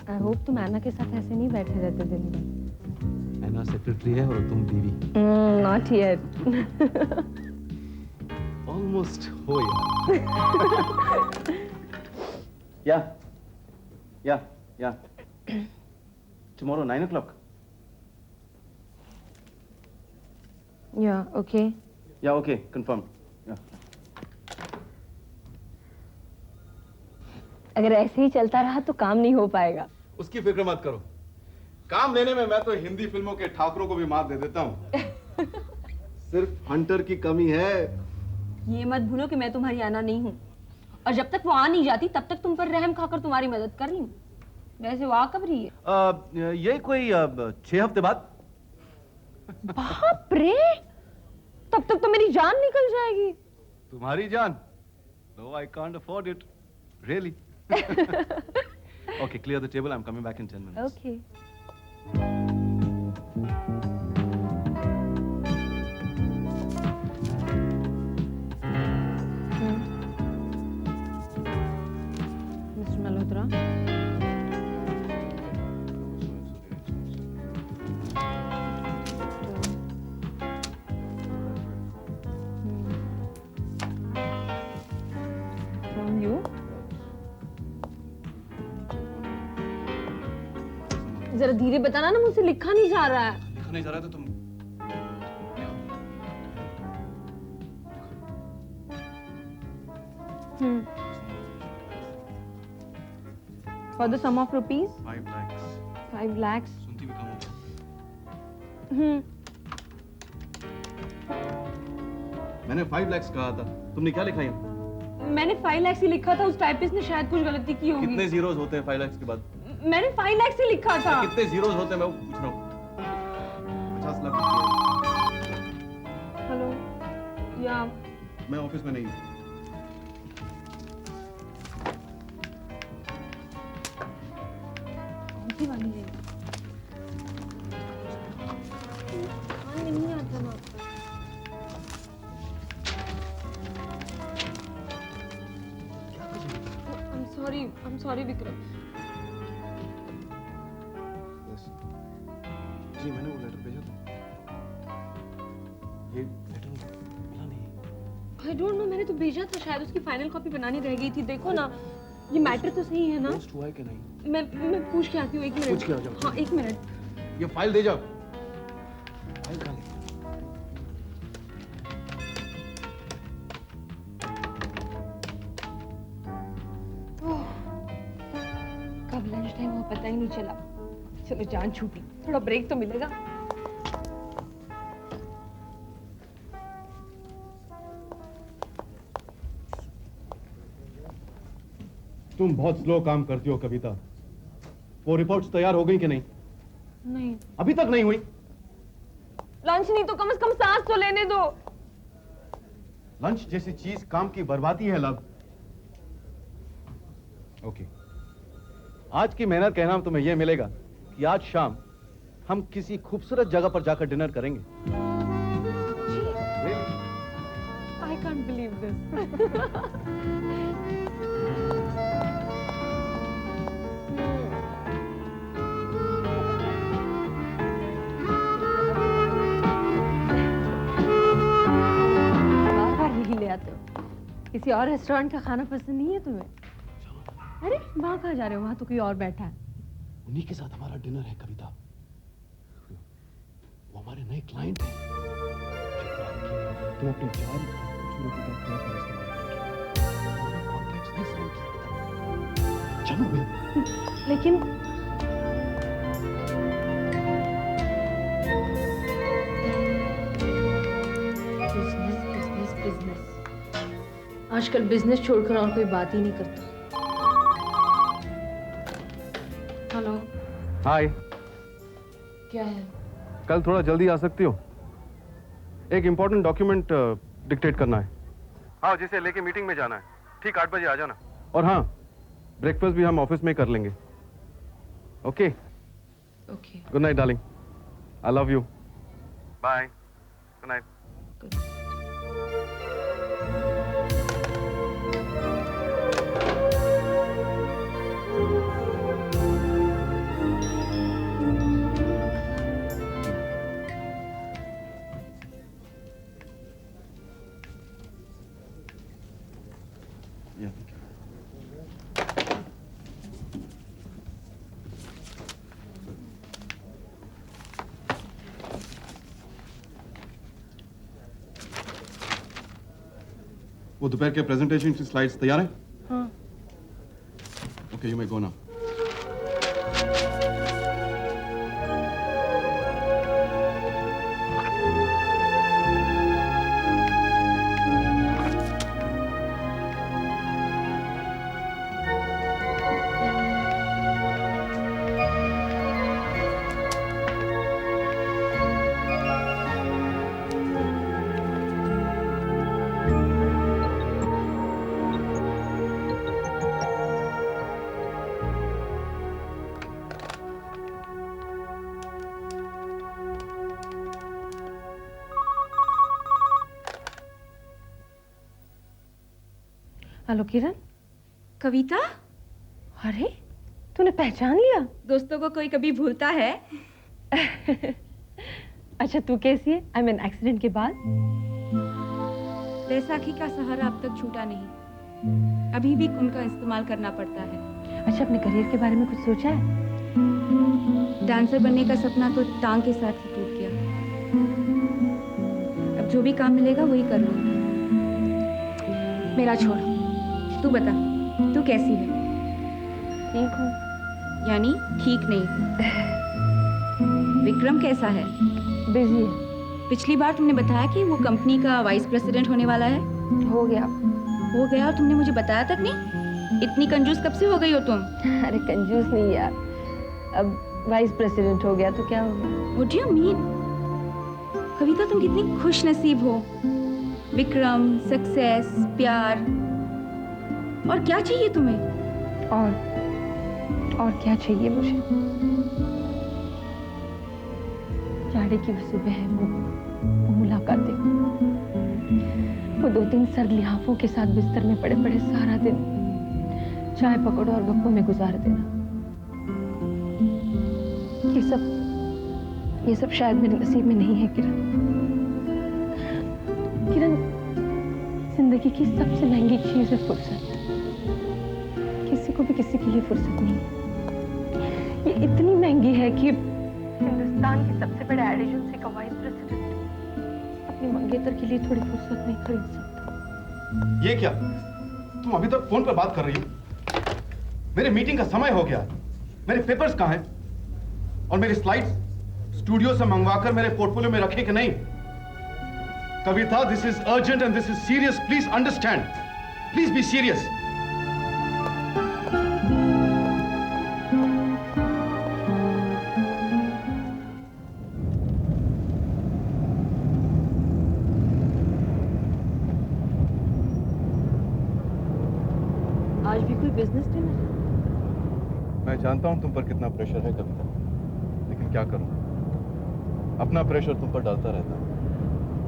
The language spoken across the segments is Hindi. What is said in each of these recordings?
आई होप तुम ऐना के साथ ऐसे नहीं बैठे रहते दिन भर। ऐना सेक्रेटरी है और तुम बीवी। Not yet. ऑलमोस्ट हो यार। या tomorrow 9 o'clock. Yeah, okay. Yeah, okay, confirmed. Yeah. अगर ऐसे ही चलता रहा तो काम नहीं हो पाएगा। उसकी फिक्र मत करो, काम लेने में मैं तो हिंदी फिल्मों के ठाकुरों को भी मात दे देता हूँ। सिर्फ हंटर की कमी है। ये मत भूलो कि मैं तुम्हारी आना नहीं हूँ, और जब तक वो आ नहीं जाती तब तक तुम पर रहम खाकर तुम्हारी मदद कर रही हूँ। वैसे वो आ कब रही है? ये कोई 6 हफ्ते बाद। बाप रे, तब तक तो मेरी जान निकल जाएगी। तुम्हारी जान? No, I can't afford it. Really? Okay, clear the table. I'm coming back in 10 minutes. Okay. Mr. Malhotra. From you? जरा धीरे बताना ना, मुझसे लिखा नहीं जा रहा है। लिखा नहीं जा रहा है तो तुम For the sum of rupees 5 lakhs. 5 lakhs. सुनती भी कम हो गया। मैंने 5 lakhs कहा था, तुमने क्या लिखा यहाँ? मैंने 5 lakhs ही लिखा था, उस टाइपिस्ट ने शायद कुछ गलती की होगी। कितने जीरोस होते हैं 5 lakhs के बाद? मैंने 5 lakhs ही लिखा था। कितने जीरोस होते हैं मैं वो पूछ रहा हूँ। 50 लाख रुपये। हेलो, या मैं ऑफिस में नहीं हूँ। कौन सी वाली है? हाँ, नहीं आता ना। I'm sorry Vikram. जी मैंने वो लेटर भेजा था। ये लेटर मिला नहीं। I don't know, मैंने तो भेजा था, शायद उसकी फाइनल कॉपी बनानी रह गई थी। देखो ना, ये मैटर तो सही है ना? पोस्ट हुआ है कि नहीं? मैं पूछ के आती हूँ, 1 मिनट। पूछ के आ जाओ। हाँ, 1 मिनट। ये फाइल दे जाओ। फाइल कहाँ है? कब लंच टाइम हुआ पता ही नहीं चला। चलो जान छूटी, थोड़ा ब्रेक तो मिलेगा। तुम बहुत स्लो काम करती हो कविता। वो रिपोर्ट्स तैयार हो गई कि नहीं? नहीं, अभी तक नहीं हुई। लंच नहीं तो कम से कम सांस तो लेने दो। लंच जैसी चीज काम की बर्बादी है लव। ओके, आज की मेहनत कहना तुम्हें यह मिलेगा कि आज शाम हम किसी खूबसूरत जगह पर जाकर डिनर करेंगे। I can't believe this. बार-बार यही ले आते हो। किसी और रेस्टोरेंट का खाना पसंद नहीं है तुम्हें? अरे वहाँ कहाँ जा रहे हो? वहाँ तो कोई और बैठा है। उन्हीं के साथ हमारा डिनर है कविता। वो हमारे नए क्लाइंट हैं। तुम अपने जान खूबसूरती का पूरा इस्तेमाल करके कॉन्ट्रैक्ट्स नहीं साइन किया। चलो भाई। लेकिन बिजनेस बिजनेस बिजनेस, आजकल बिजनेस छोड़कर और कोई बात ही नहीं करता। हेलो। हाय। क्या है? कल थोड़ा जल्दी आ सकती हो? एक इम्पोर्टेंट डॉक्यूमेंट डिक्टेट करना है। हाँ, जिसे लेके मीटिंग में जाना है। ठीक 8 बजे आ जाना। और हाँ, ब्रेकफास्ट भी हम ऑफिस में कर लेंगे। Okay? Okay. Good night darling. I love you. Bye. Good night. वो दोपहर के प्रेजेंटेशन की स्लाइड्स तैयार हैं? हाँ। Okay, you may go now. Hello Kiran. Kavita, अरे तूने पहचान लिया? दोस्तों को कोई कभी भूलता है? अच्छा तू कैसी है? आई मीन एक्सीडेंट के बाद। बैसाखी का सहारा अब तक छूटा नहीं, अभी भी उनका इस्तेमाल करना पड़ता है। अच्छा अपने करियर के बारे में कुछ सोचा है? डांसर बनने का सपना तो टांग के साथ ही टूट गया। अब जो भी काम मिलेगा वही कर लूंगी। मेरा छोड़, तू बता, तू कैसी है? ठीक हूँ। यानी ठीक नहीं? विक्रम कैसा है? बिजी है। पिछली बार तुमने बताया कि वो कंपनी का वाइस प्रेसिडेंट होने वाला है। हो गया। हो गया और तुमने मुझे बताया तक नहीं? इतनी कंजूस कब से हो गई हो तुम? अरे कंजूस नहीं यार, अब वाइस प्रेसिडेंट हो गया तो क्या हो गया? What do you mean? कविता तुम कितनी खुश नसीब हो। विक्रम, सक्सेस, प्यार, और क्या चाहिए तुम्हें? और क्या चाहिए मुझे? जाड़े की वो सुबह है, वो मुलाकातें, वो 2-3 सर्द लिहाफों के साथ बिस्तर में पड़े पड़े सारा दिन चाय पकौड़ों और गप्पों में गुजार देना। ये सब शायद मेरे नसीब में नहीं है किरण, जिंदगी की सबसे महंगी चीज है फुर्सत। किसी को भी किसी के लिए फुर्सत नहीं है। ये इतनी महंगी है कि हिंदुस्तान के सबसे बड़े एड एजेंसी का वाइस प्रेसिडेंट अपनी मंगेतर के लिए थोड़ी फुर्सत नहीं खरीद सकता। ये क्या? तुम अभी तक फोन पर बात कर रही हो? मेरे मीटिंग का समय हो गया। मेरे पेपर्स कहाँ हैं? और मेरी स्लाइड्स स्टूडियो से मंगवाकर मेरे पोर्टफोलियो में रखे कि नहीं? Kavita, this is urgent and this is serious. Please understand. Please be serious. आज भी कोई बिजनेस डिनर? मैं जानता हूं तुम पर कितना प्रेशर है कविता, लेकिन क्या करूं? अपना प्रेशर तुम पर डालता रहता हूं,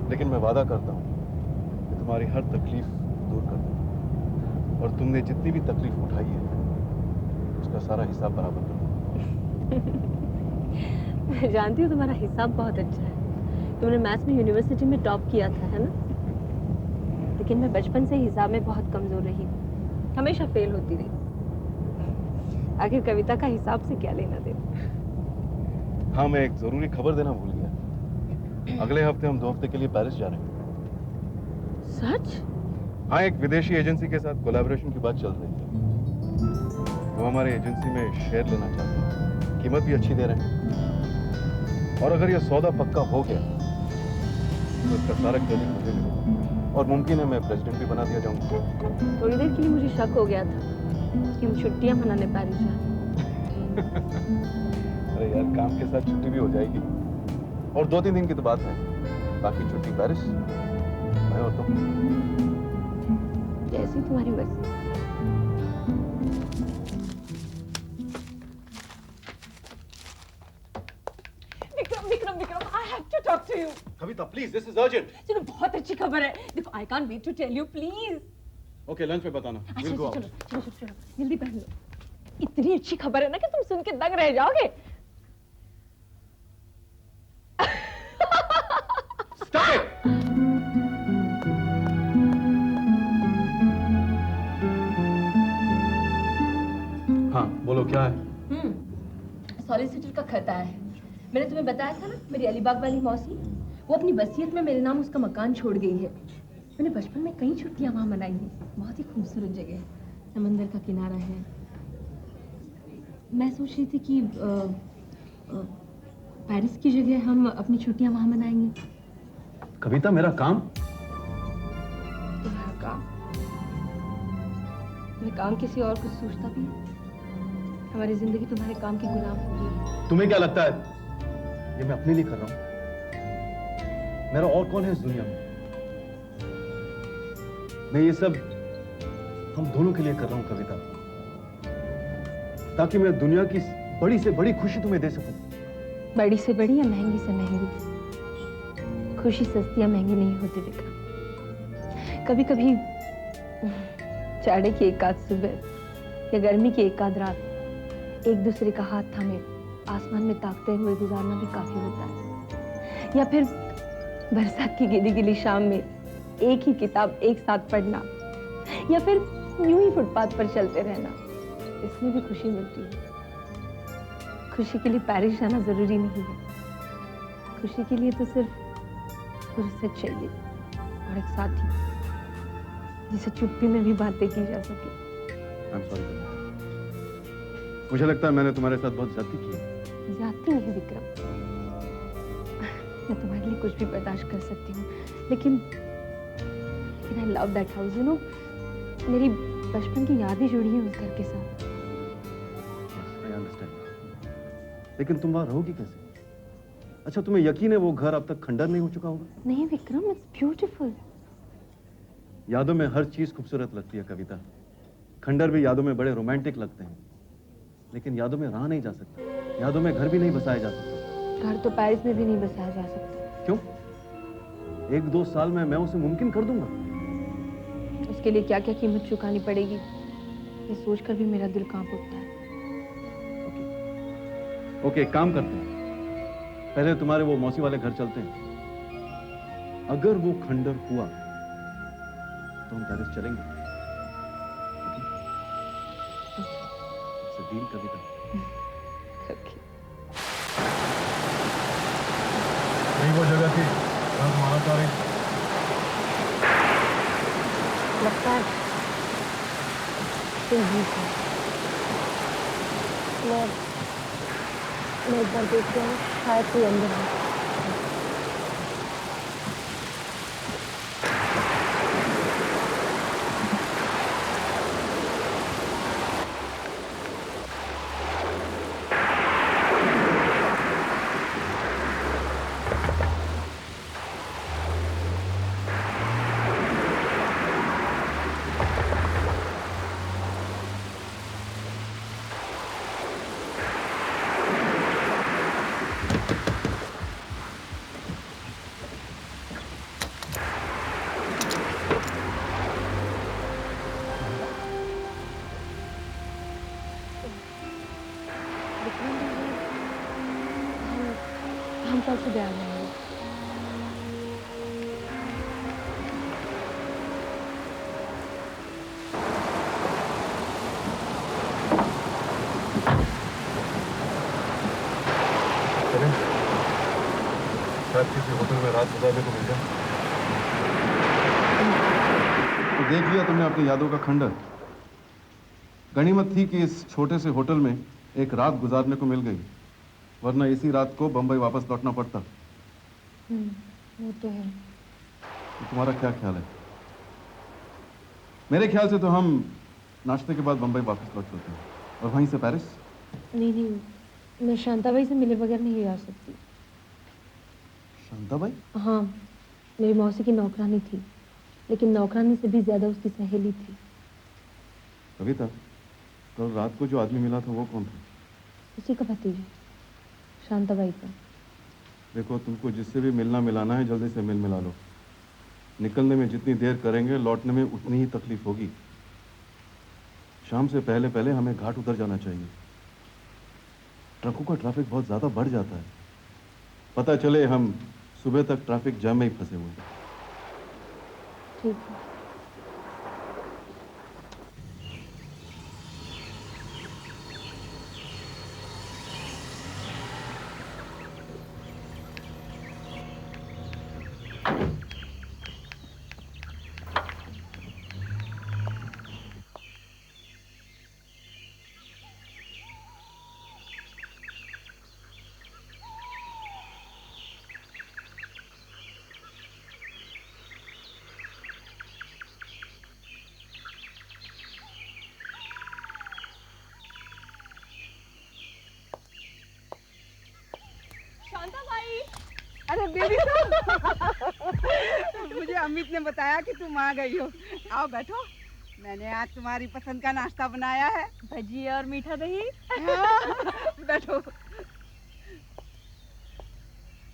लेकिन मैं वादा करता हूं कि तुम्हारी हर तकलीफ दूर कर दूंगा। और तुमने जितनी भी तकलीफ उठाई है उसका सारा हिसाब बराबर कर दूंगा। मैं जानती हूँ तुम्हारा हिसाब बहुत अच्छा है। तुमने मैथ्स में यूनिवर्सिटी में टॉप किया था, है ना? लेकिन मैं बचपन से हिसाब में बहुत कमजोर रही हूँ, हमेशा फेल होती रही। आखिर कविता का हिसाब से क्या लेना देना? हाँ, मैं एक जरूरी खबर देना भूल गया। अगले हफ्ते हम 2 हफ्ते के लिए पेरिस जा रहे हैं। सच? हाँ, एक विदेशी एजेंसी के साथ कोलैबोरेशन की बात चल रही है। वो हमारे एजेंसी में शेयर लेना चाहते हैं, कीमत भी अच्छी दे रहे हैं। और अगर यह सौदा पक्का हो गया तो इसका सारा क्रेडिट मुझे मिलेगा और मुमकिन है मैं प्रेसिडेंट भी बना दिया जाऊंगा। थोड़ी देर के लिए मुझे शक हो गया था कि हम छुट्टियां मनाने पेरिस जा रहे हैं। अरे यार, काम के साथ छुट्टी भी हो जाएगी और 2-3 दिन की तो बात है। बाकी छुट्टी पेरिस, मैं और तुम। जैसी तुम्हारी मर्जी। Vikram, I have to talk to you. Kavita, please, this is urgent. चलो, बहुत अच्छी खबर है। देखो, I can't wait to tell you, please. Okay, lunch में बताना। अच्छा, We'll go चलो, out. चलो, चलो, चलो, जल्दी पहन लो। इतनी अच्छी खबर है ना कि तुम सुन के दंग रह जाओगे। Stop it! हाँ, बोलो क्या है? सॉलिसिटर का खत आया है। मैंने तुम्हें बताया था ना, मेरी अलीबाग वाली मौसी, वो अपनी वसीयत में मेरे नाम उसका मकान छोड़ गई है। मैंने बचपन में कई छुट्टियां वहाँ मनाई हैं। बहुत ही खूबसूरत जगह है, समंदर का किनारा है। मैं सोच रही थी कि पेरिस की जगह हम अपनी छुट्टियां वहाँ मनाएंगे। कविता, मेरा काम। तुम्हारा काम? तुम्हें काम किसी और कुछ सोचता भी है? हमारी जिंदगी तुम्हारे काम की गुलाम हो गई है। तुम्हें क्या लगता है ये मैं अपने लिए कर रहा हूं? मेरा और कौन है इस दुनिया में? मैं ये सब हम दोनों के लिए कर रहा हूं कविता, ताकि मैं दुनिया की बड़ी से बड़ी खुशी तुम्हें दे सकूं। बड़ी से बड़ी या महंगी से महंगी? खुशी सस्ती या महंगी नहीं होती विक्रम। कभी कभी जाड़े की एक आध सुबह या गर्मी की एक आध रात एक दूसरे का हाथ थामे आसमान में ताकते हुए गुजारना भी काफी होता है। या फिर बरसात की गिली गिली शाम में एक ही किताब एक साथ पढ़ना, या फिर यूं ही फुटपाथ पर चलते रहना, इसमें भी खुशी मिलती है। खुशी के लिए पेरिस जाना जरूरी नहीं है। खुशी के लिए तो सिर्फ फुर्सत चाहिए और एक साथी जिसे चुप्पी में भी बातें की जा सके। I'm sorry, मुझे लगता है मैंने तुम्हारे साथ बहुत ज्यादती की है। ज्यादती नहीं विक्रम, मैं तुम्हारे लिए कुछ भी बर्दाश्त कर सकती हूँ, लेकिन I love that house, you know? मेरी बचपन की यादें जुड़ी हैं उस घर के साथ। I understand. लेकिन तुम वहां रहोगी कैसे? अच्छा, तुम्हें यकीन है वो घर अब तक खंडर नहीं हो चुका होगा? नहीं विक्रम, इट्स ब्यूटीफुल। यादों में हर चीज खूबसूरत लगती है कविता। खंडर भी यादों में बड़े रोमांटिक लगते हैं, लेकिन यादों में रहा नहीं जा सकता। यादों में घर भी नहीं बसाया जा सकता। घर तो पेरिस में भी नहीं बसाया जा सकता। क्यों? 1-2 साल में मैं उसे मुमकिन कर दूंगा। उसके लिए क्या क्या कीमत चुकानी पड़ेगी, ये सोचकर भी मेरा दिल कांप उठता है। ओके, एक काम करते हैं, पहले तुम्हारे वो मौसी वाले घर चलते हैं। अगर वो खंडर हुआ तो हम पेरिस चलेंगे। डील कविता। ओके। यही वो जगह थी जहाँ तुम आना चाह रही थी? लगता है तुम जीत हो। मैं एक बार देखती हूँ, शायद कोई अंदर है। हम कल से आ जाएंगे। शायद किसी होटल में रात गुजारने को मिल जाए। तो देख लिया तुमने अपनी यादों का खंडर। गनीमत थी कि इस छोटे से होटल में एक रात गुजारने को मिल गई, वरना इसी रात को बंबई वापस लौटना पड़ता। वो तो है। तो तुम्हारा क्या ख्याल है? मेरे ख्याल से तो हम नाश्ते के बाद बंबई वापस लौट चलते हैं और वहीं से पेरिस। नहीं, मैं शांताबाई से मिले बगैर नहीं जा सकती। शांताबाई? हाँ, मेरी मौसी की नौकरानी थी, लेकिन नौकरानी से भी ज्यादा उसकी सहेली थी। कविता, कल रात को जो आदमी मिला था वो कौन था? उसी का भतीजा, शांताबाई का। देखो, तुमको जिससे भी मिलना मिलाना है जल्दी से मिला लो। निकलने में जितनी देर करेंगे लौटने में उतनी ही तकलीफ होगी। शाम से पहले पहले हमें घाट उतर जाना चाहिए। ट्रकों का ट्रैफिक बहुत ज़्यादा बढ़ जाता है। पता चले हम सुबह तक ट्रैफिक जाम में ही फंसे हुए हैं। ठीक है। अरे बेबी साहब मुझे अमित ने बताया कि तुम आ गई हो। आओ बैठो, मैंने आज तुम्हारी पसंद का नाश्ता बनाया है, भजिया और मीठा दही। हाँ, बैठो।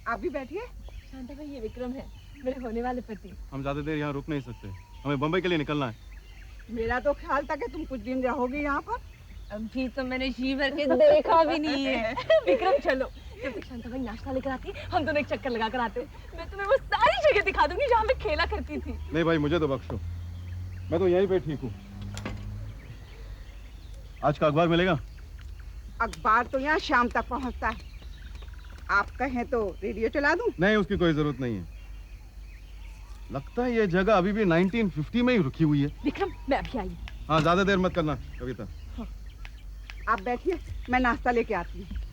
आप भी बैठिए। शांता भाई, ये विक्रम है, मेरे होने वाले पति। हम ज्यादा देर यहाँ रुक नहीं सकते, हमें बम्बई के लिए निकलना है। मेरा तो ख्याल था कि तुम कुछ दिन रहोगे यहाँ पर। अभी तो मैंने जी भर के देखा भी नहीं है। विक्रम चलो, जब तक शांता भाई नाश्ता लेकर आती हम दोनों एक चक्कर लगा कर आते। मैं तुम्हें वो सारी जगह दिखा दूंगी जहाँ मैं खेला करती थी। नहीं भाई, मुझे तो बख्शो, मैं तो यहीं पे ठीक हूँ। आज का अखबार मिलेगा? अखबार तो यहाँ शाम तक पहुँचता है। आप कहें तो रेडियो चला दूं? नहीं, उसकी कोई जरूरत नहीं है। लगता है ये जगह अभी भी 1950 में ही रुकी हुई है। विक्रम, मैं अभी आई। हाँ, ज्यादा देर मत करना कविता। हाँ। आप बैठिए, मैं नाश्ता लेके आती हूँ।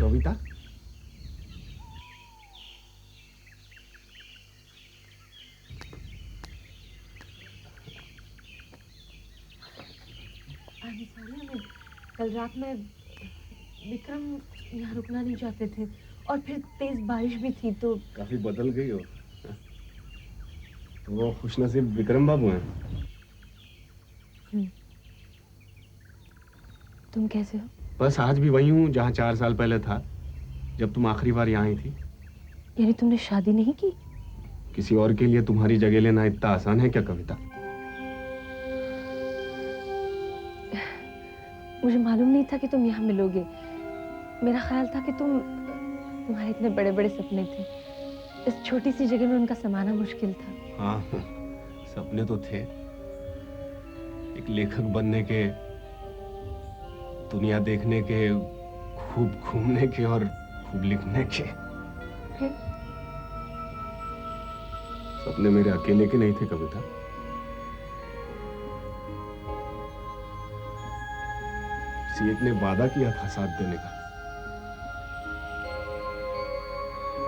कविता, कल रात में विक्रम यहाँ रुकना नहीं चाहते थे और फिर तेज बारिश भी थी तो काफी बदल गई हो। तो वो खुशनसीब विक्रम बाबू हैं। तुम कैसे हो? बस आज भी वही हूँ जहाँ 4 साल पहले था, जब तुम आखिरी बार यहाँ आई थी। यानी तुमने शादी नहीं की? किसी और के लिए तुम्हारी जगह लेना इतना आसान है क्या कविता? मुझे मालूम नहीं था कि तुम यहाँ मिलोगे। मेरा ख्याल था कि तुम्हारे इतने बड़े बड़े सपने थे, इस छोटी सी जगह में उनका समाना मुश्किल था। हाँ, सपने तो थे, एक लेखक बनने के, दुनिया देखने के, खूब घूमने के और खूब लिखने के। सपने मेरे अकेले के नहीं थे कविता। किसी एक ने वादा किया था साथ देने का।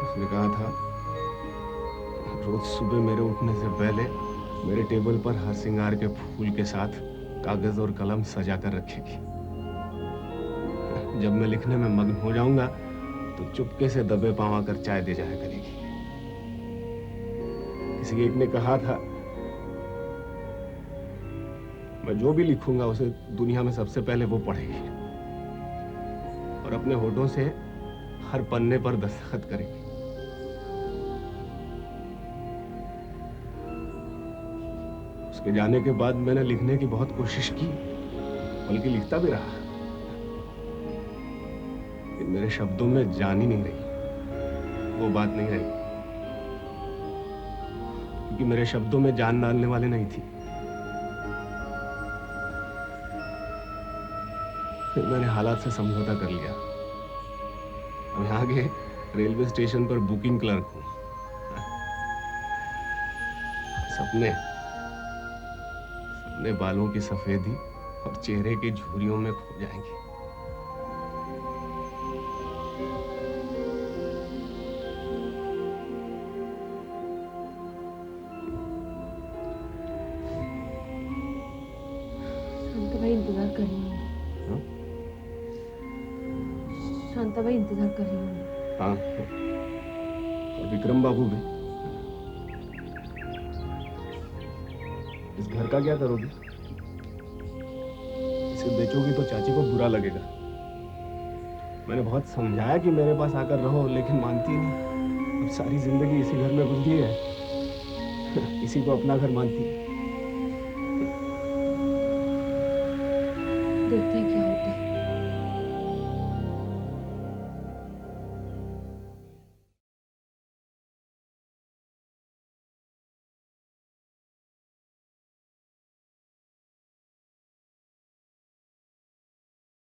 उसने कहा था रोज सुबह मेरे उठने से पहले मेरे टेबल पर हर श्रृंगार के फूल के साथ कागज और कलम सजा कर रखेगी। जब मैं लिखने में मग्न हो जाऊंगा तो चुपके से दबे पांव आकर चाय दे जाया करेगी। किसी एक ने कहा था मैं जो भी लिखूंगा उसे दुनिया में सबसे पहले वो पढ़ेगी और अपने होठों से हर पन्ने पर दस्तखत करेगी। उसके जाने के बाद मैंने लिखने की बहुत कोशिश की, बल्कि लिखता भी रहा, लेकिन मेरे शब्दों में जान ही नहीं रही, वो बात नहीं रही, क्योंकि मेरे शब्दों में जान डालने वाले नहीं थी। फिर मैंने हालात से समझौता कर लिया। अब यहाँ के रेलवे स्टेशन पर बुकिंग क्लर्क हूँ। सपने अपने बालों की सफेदी और चेहरे की झुर्रियों में खो जाएंगी। शांता भाई इंतजार कर रही होंगी। हाँ? शांता भाई इंतजार कर रही होंगी। हाँ, और विक्रम बाबू भी। इस घर का क्या करोगी? इसे बेचोगी तो चाची को बुरा लगेगा। मैंने बहुत समझाया कि मेरे पास आकर रहो, लेकिन मानती नहीं। अब सारी जिंदगी इसी घर में गुजरी है, इसी को अपना घर मानती है। देखते हैं क्या